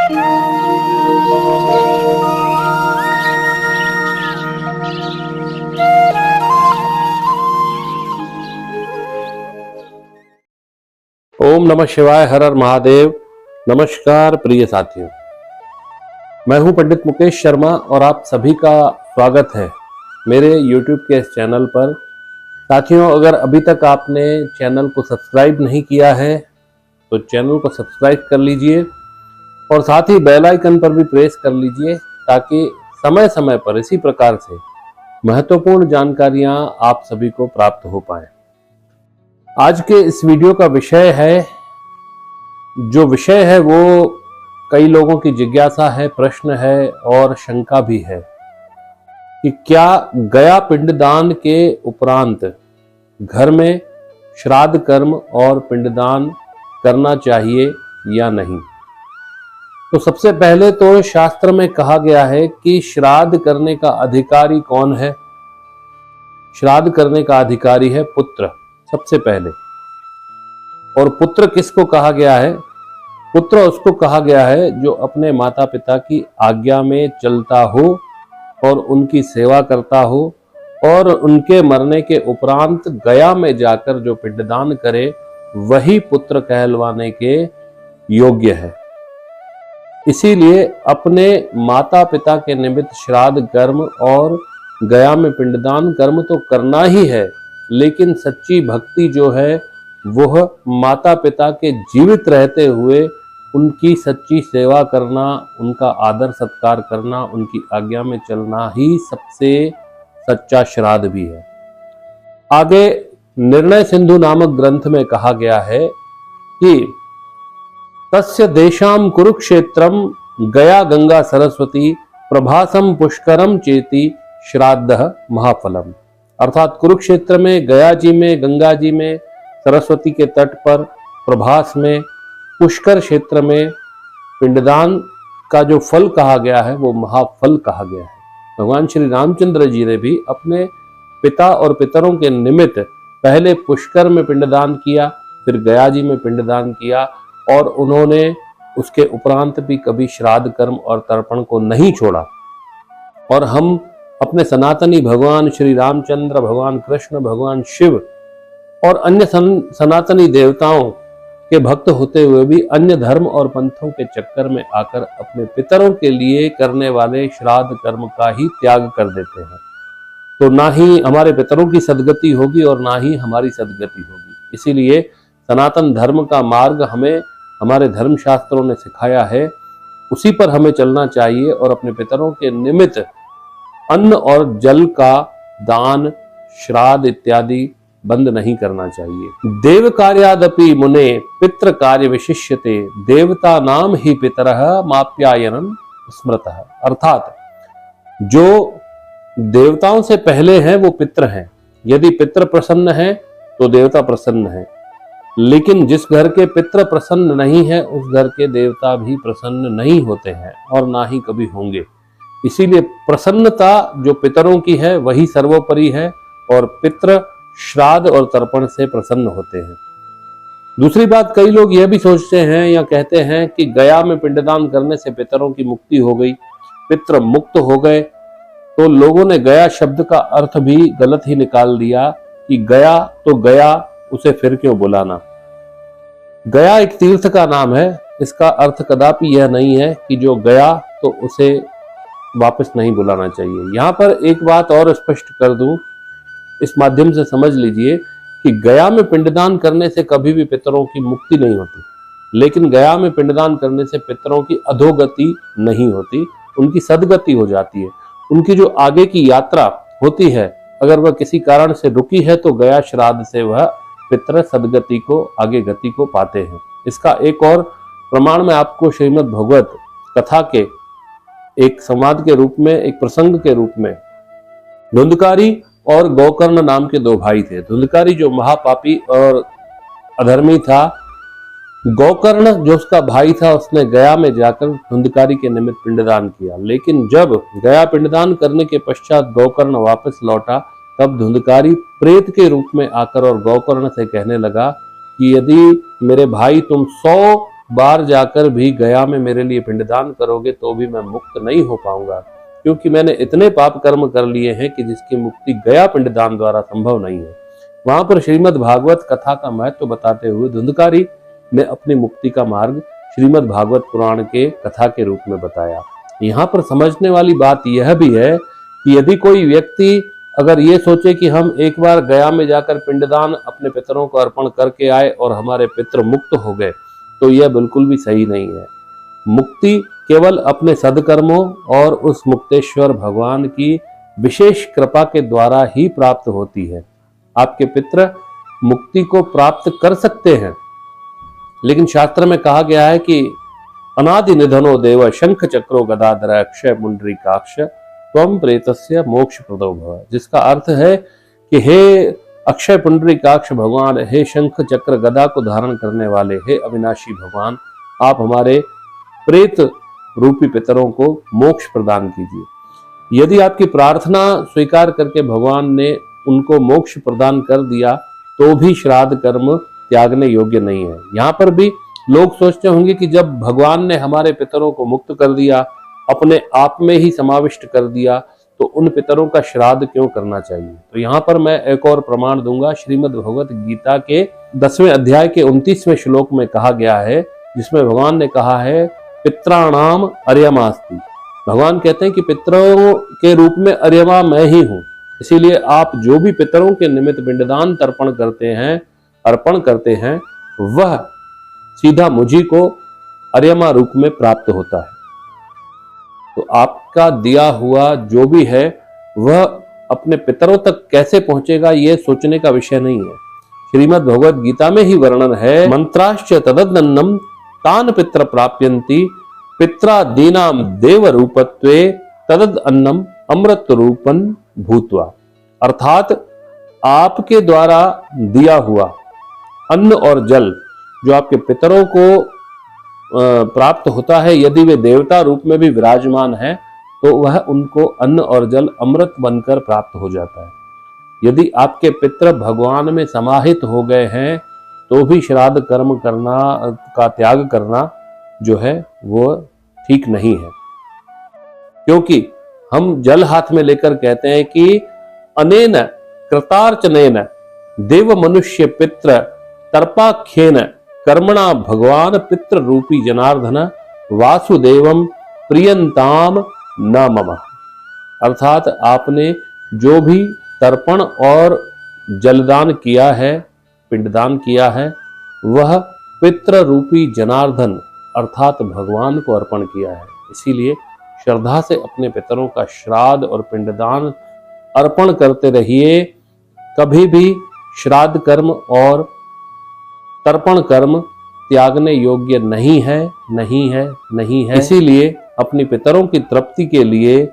ओम नमः शिवाय, हर हर महादेव। नमस्कार प्रिय साथियों, मैं हूं पंडित मुकेश शर्मा और आप सभी का स्वागत है मेरे YouTube के इस चैनल पर। साथियों, अगर अभी तक आपने चैनल को सब्सक्राइब नहीं किया है तो चैनल को सब्सक्राइब कर लीजिए और साथ ही बेल आइकन पर भी प्रेस कर लीजिए ताकि समय समय पर इसी प्रकार से महत्वपूर्ण जानकारियां आप सभी को प्राप्त हो पाए। आज के इस वीडियो का विषय है वो कई लोगों की जिज्ञासा है, प्रश्न है और शंका भी है कि क्या गया पिंडदान के उपरांत घर में श्राद्ध कर्म और पिंडदान करना चाहिए या नहीं। तो सबसे पहले तो शास्त्र में कहा गया है कि श्राद्ध करने का अधिकारी कौन है। श्राद्ध करने का अधिकारी है पुत्र सबसे पहले। और पुत्र किसको कहा गया है? पुत्र उसको कहा गया है जो अपने माता पिता की आज्ञा में चलता हो और उनकी सेवा करता हो और उनके मरने के उपरांत गया में जाकर जो पिंडदान करे वही पुत्र कहलवाने के योग्य है। इसीलिए अपने माता पिता के निमित्त श्राद्ध कर्म और गया में पिंडदान कर्म तो करना ही है, लेकिन सच्ची भक्ति जो है वह माता पिता के जीवित रहते हुए उनकी सच्ची सेवा करना, उनका आदर सत्कार करना, उनकी आज्ञा में चलना ही सबसे सच्चा श्राद्ध भी है। आगे निर्णय सिंधु नामक ग्रंथ में कहा गया है कि तस्य देशाम कुरुक्षेत्रम गया गंगा सरस्वती प्रभासम पुष्करम चेति श्राद्ध महाफलम। अर्थात कुरुक्षेत्र में, गया जी में, गंगा जी में, सरस्वती के तट पर, प्रभास में, पुष्कर क्षेत्र में पिंडदान का जो फल कहा गया है वो महाफल कहा गया है। भगवान श्री रामचंद्र जी ने भी अपने पिता और पितरों के निमित्त पहले पुष्कर में पिंडदान किया, फिर गया जी में पिंडदान किया और उन्होंने उसके उपरांत भी कभी श्राद्ध कर्म और तर्पण को नहीं छोड़ा। और हम अपने सनातनी भगवान श्री रामचंद्र, भगवान कृष्ण, भगवान शिव और अन्य सनातनी देवताओं के भक्त होते हुए भी अन्य धर्म और पंथों के चक्कर में आकर अपने पितरों के लिए करने वाले श्राद्ध कर्म का ही त्याग कर देते हैं। तो ना ही हमारे पितरों की सद्गति होगी और ना ही हमारी सद्गति होगी। इसीलिए सनातन धर्म का मार्ग हमें हमारे धर्म शास्त्रों ने सिखाया है, उसी पर हमें चलना चाहिए और अपने पितरों के निमित्त अन्न और जल का दान, श्राद्ध इत्यादि बंद नहीं करना चाहिए। देव कार्यादपि मुने पितृ कार्य विशिष्यते देवता नाम ही पितरः माप्यायनम स्मृतः। अर्थात जो देवताओं से पहले हैं वो पितृ हैं। यदि पितृ प्रसन्न है तो देवता प्रसन्न है, लेकिन जिस घर के पितृ प्रसन्न नहीं है उस घर के देवता भी प्रसन्न नहीं होते हैं और ना ही कभी होंगे। इसीलिए प्रसन्नता जो पितरों की है वही सर्वोपरि है और पितृ श्राद्ध और तर्पण से प्रसन्न होते हैं। दूसरी बात, कई लोग यह भी सोचते हैं या कहते हैं कि गया में पिंडदान करने से पितरों की मुक्ति हो गई, पितृ मुक्त हो गए। तो लोगों ने गया शब्द का अर्थ भी गलत ही निकाल दिया कि गया तो गया, उसे फिर क्यों बुलाना। गया एक तीर्थ का नाम है, इसका अर्थ कदापि यह नहीं है कि जो गया तो उसे वापस नहीं बुलाना चाहिए। यहाँ पर एक बात और स्पष्ट कर दूं, इस माध्यम से समझ लीजिए कि गया में पिंडदान करने से कभी भी पितरों की मुक्ति नहीं होती, लेकिन गया में पिंडदान करने से पितरों की अधोगति नहीं होती, उनकी सदगति हो जाती है। उनकी जो आगे की यात्रा होती है, अगर वह किसी कारण से रुकी है तो गया श्राद्ध से वह पितर सदगति को, आगे गति को पाते हैं। इसका एक और प्रमाण मैं आपको श्रीमद् भगवत कथा के एक संवाद के रूप में, एक प्रसंग के रूप में, धुंधकारी और गोकर्ण नाम के दो भाई थे। धुंधकारी जो महापापी और अधर्मी था, गोकर्ण जो उसका भाई था उसने गया में जाकर धुंधकारी के निमित्त पिंडदान किया। लेकिन जब गया पिंडदान करने के पश्चात गोकर्ण वापस लौटा, तब धुंधकारी प्रेत के रूप में आकर और गोकर्ण से कहने लगा कि यदि मेरे भाई तुम 100 बार जाकर भी गया में मेरे लिए पिंडदान करोगे तो भी मैं मुक्त नहीं हो पाऊंगा, क्योंकि मैंने इतने पाप कर्म कर लिए हैं कि जिसकी मुक्ति गया पिंडदान द्वारा संभव नहीं है। वहां पर श्रीमद् भागवत कथा का महत्व बताते हुए धुंधकारी ने अपनी मुक्ति का मार्ग श्रीमद् भागवत पुराण के कथा के रूप में बताया। यहाँ पर समझने वाली बात यह भी है कि यदि कोई व्यक्ति अगर ये सोचे कि हम एक बार गया में जाकर पिंडदान अपने पितरों को अर्पण करके आए और हमारे पितर मुक्त हो गए, तो यह बिल्कुल भी सही नहीं है। मुक्ति केवल अपने सदकर्मों और उस मुक्तेश्वर भगवान की विशेष कृपा के द्वारा ही प्राप्त होती है। आपके पितर मुक्ति को प्राप्त कर सकते हैं, लेकिन शास्त्र में कहा गया है कि अनादि निधनो देव शंख चक्रो गदाधर अक्षय पुंडरीकाक्ष त्वं प्रेतस्य मोक्ष प्रदो भव, जिसका अर्थ है कि हे अक्षय पुंडरीकाक्ष भगवान, हे शंख चक्र गदा को धारण करने वाले, हे अविनाशी भगवान, आप हमारे प्रेत रूपी पितरों को मोक्ष प्रदान कीजिए। यदि आपकी प्रार्थना स्वीकार करके भगवान ने उनको मोक्ष प्रदान कर दिया तो भी श्राद्ध कर्म त्यागने योग्य नहीं है। यहाँ पर भी लोग सोचते होंगे कि जब भगवान ने हमारे पितरों को मुक्त कर दिया, अपने आप में ही समाविष्ट कर दिया, तो उन पितरों का श्राद्ध क्यों करना चाहिए। तो यहाँ पर मैं एक और प्रमाण दूंगा। श्रीमद् भगवत गीता के 10वें अध्याय के 29वें श्लोक में कहा गया है, जिसमें भगवान ने कहा है पित्राणाम अर्यमास्ति। भगवान कहते हैं कि पितरों के रूप में अर्यमा मैं ही हूँ, इसीलिए आप जो भी पितरों के निमित्त पिंडदान तर्पण करते हैं, अर्पण करते हैं, वह सीधा मुझी को अर्यमा रूप में प्राप्त होता है। तो आपका दिया हुआ जो भी है वह अपने पितरों तक कैसे पहुंचेगा, यह सोचने का विषय नहीं है। श्रीमद् भगवद गीता में ही वर्णन है, मंत्राश्च तदन्नम तान पित्र प्राप्यन्ति पित्रा दीनाम देव रूपत्वे तदद अन्नम अमृत रूपन भूत्वा। अर्थात आपके द्वारा दिया हुआ अन्न और जल जो आपके पितरों को प्राप्त होता है, यदि वे देवता रूप में भी विराजमान है तो वह उनको अन्न और जल अमृत बनकर प्राप्त हो जाता है। यदि आपके पितर भगवान में समाहित हो गए हैं तो भी श्राद्ध कर्म करना का त्याग करना जो है वो ठीक नहीं है, क्योंकि हम जल हाथ में लेकर कहते हैं कि अनेन कृतार्चनेन देव मनुष्य पित्र तर्पाख्येन कर्मणा भगवान पितृ रूपी जनार्दन वासुदेवम प्रियंताम न मम। अर्थात आपने जो भी तर्पण और जलदान किया है, पिंडदान किया है, वह पितृ रूपी जनार्दन अर्थात भगवान को अर्पण किया है। इसीलिए श्रद्धा से अपने पितरों का श्राद्ध और पिंडदान अर्पण करते रहिए। कभी भी श्राद्ध कर्म और तर्पण कर्म त्यागने योग्य नहीं है, नहीं है, नहीं है। इसीलिए अपनी पितरों की तृप्ति के लिए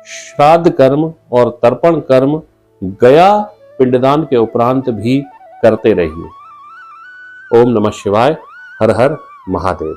श्राद्ध कर्म और तर्पण कर्म गया पिंडदान के उपरांत भी करते रहिए। ओम नमः शिवाय। हर हर महादेव।